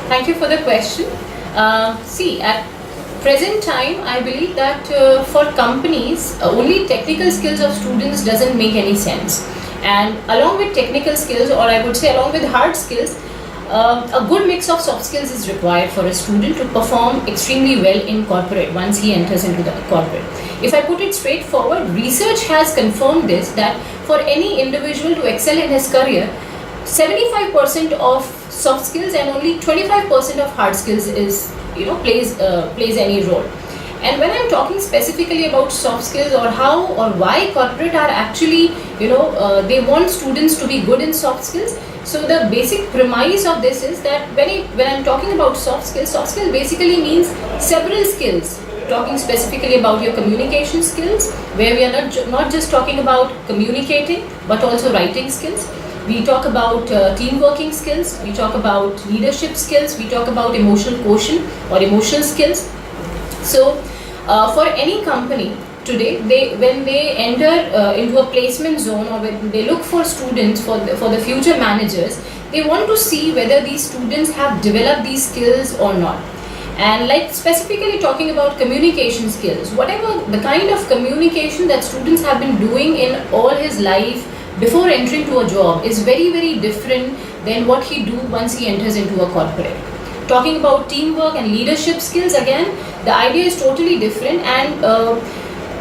Thank you for the question. See, at present time, I believe that for companies, only technical skills of students doesn't make any sense. And along with technical skills, or I would say along with hard skills, a good mix of soft skills is required for a student to perform extremely well in corporate once he enters into the corporate. If I put it straightforward, research has confirmed this, that for any individual to excel in his career, 75% of soft skills and only 25% of hard skills is plays any role. And when I'm talking specifically about soft skills, or how or why corporate are actually they want students to be good in soft skills. So the basic premise of this is that when I'm talking about soft skills basically means several skills. Talking specifically about your communication skills, where we are not just talking about communicating but also writing skills. We talk about team working skills, we talk about leadership skills, we talk about emotional quotient or emotional skills. So for any company today, when they enter into a placement zone, or when they look for students for the future managers, they want to see whether these students have developed these skills or not. And like specifically talking about communication skills, whatever the kind of communication that students have been doing in all his life before entering to a job is very, very different than what he do once he enters into a corporate. Talking about teamwork and leadership skills, again, the idea is totally different, and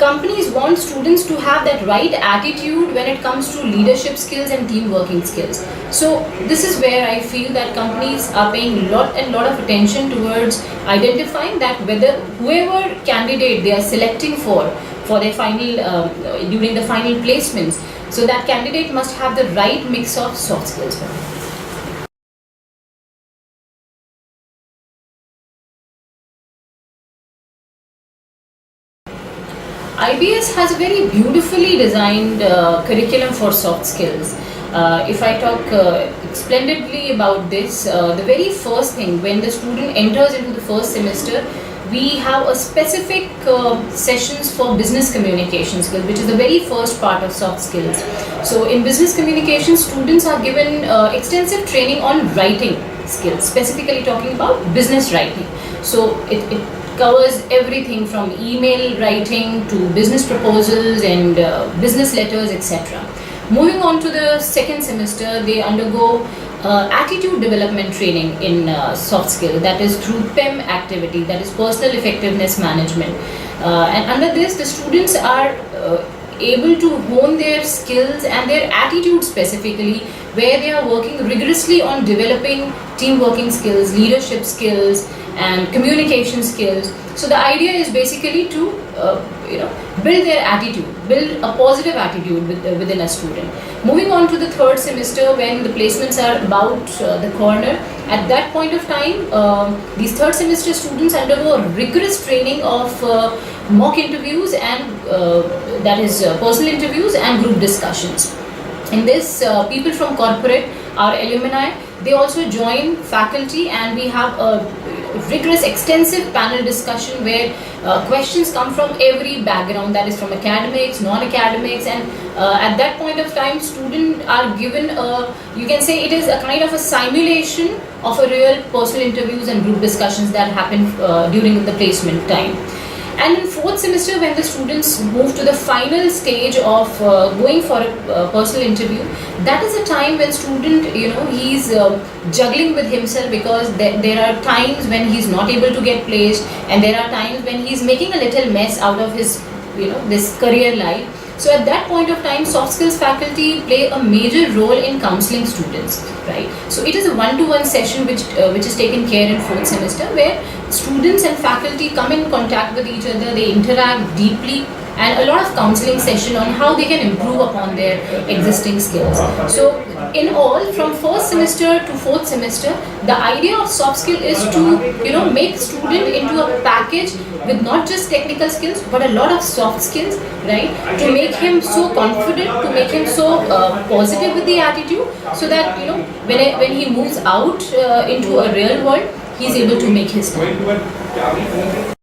companies want students to have that right attitude when it comes to leadership skills and team working skills. So this is where I feel that companies are paying lot of attention towards identifying that whether whoever candidate they are selecting for their final during the final placements, so that candidate must have the right mix of soft skills. IBS has a very beautifully designed curriculum for soft skills. If I talk splendidly about this, the very first thing when the student enters into the first semester, we have a specific sessions for business communication skills, which is the very first part of soft skills. So in business communication, students are given extensive training on writing skills, specifically talking about business writing. So it covers everything from email writing to business proposals and business letters, etc. Moving on to the second semester, they undergo attitude development training in soft skill, that is through PEM activity, that is personal effectiveness management. And under this, the students are able to hone their skills and their attitude specifically, where they are working rigorously on developing team working skills, leadership skills, and communication skills. So the idea is basically to build their attitude, build a positive attitude within a student. Moving on to the third semester, when the placements are about the corner, at that point of time, these third semester students undergo a rigorous training of mock interviews and that is personal interviews and group discussions. In this, people from corporate, our alumni, they also join faculty, and we have a rigorous extensive panel discussion where questions come from every background, that is from academics, non-academics, and at that point of time students are given you can say it is a kind of a simulation of a real personal interviews and group discussions that happen during the placement time. And in fourth semester, when the students move to the final stage of going for a personal interview, that is a time when student, he's juggling with himself, because there are times when he's not able to get placed, and there are times when he's making a little mess out of his, this career life. So at that point of time, soft skills faculty play a major role in counseling students, right? So it is a one-to-one session which is taken care in fourth semester, where students and faculty come in contact with each other, they interact deeply, and a lot of counseling session on how they can improve upon their existing skills. So in all, from first semester to fourth semester, the idea of soft skill is to make student into a package with not just technical skills but a lot of soft skills, right, to make him so confident, to make him so positive with the attitude, so that when he moves out into a real world, he is able to make his mark.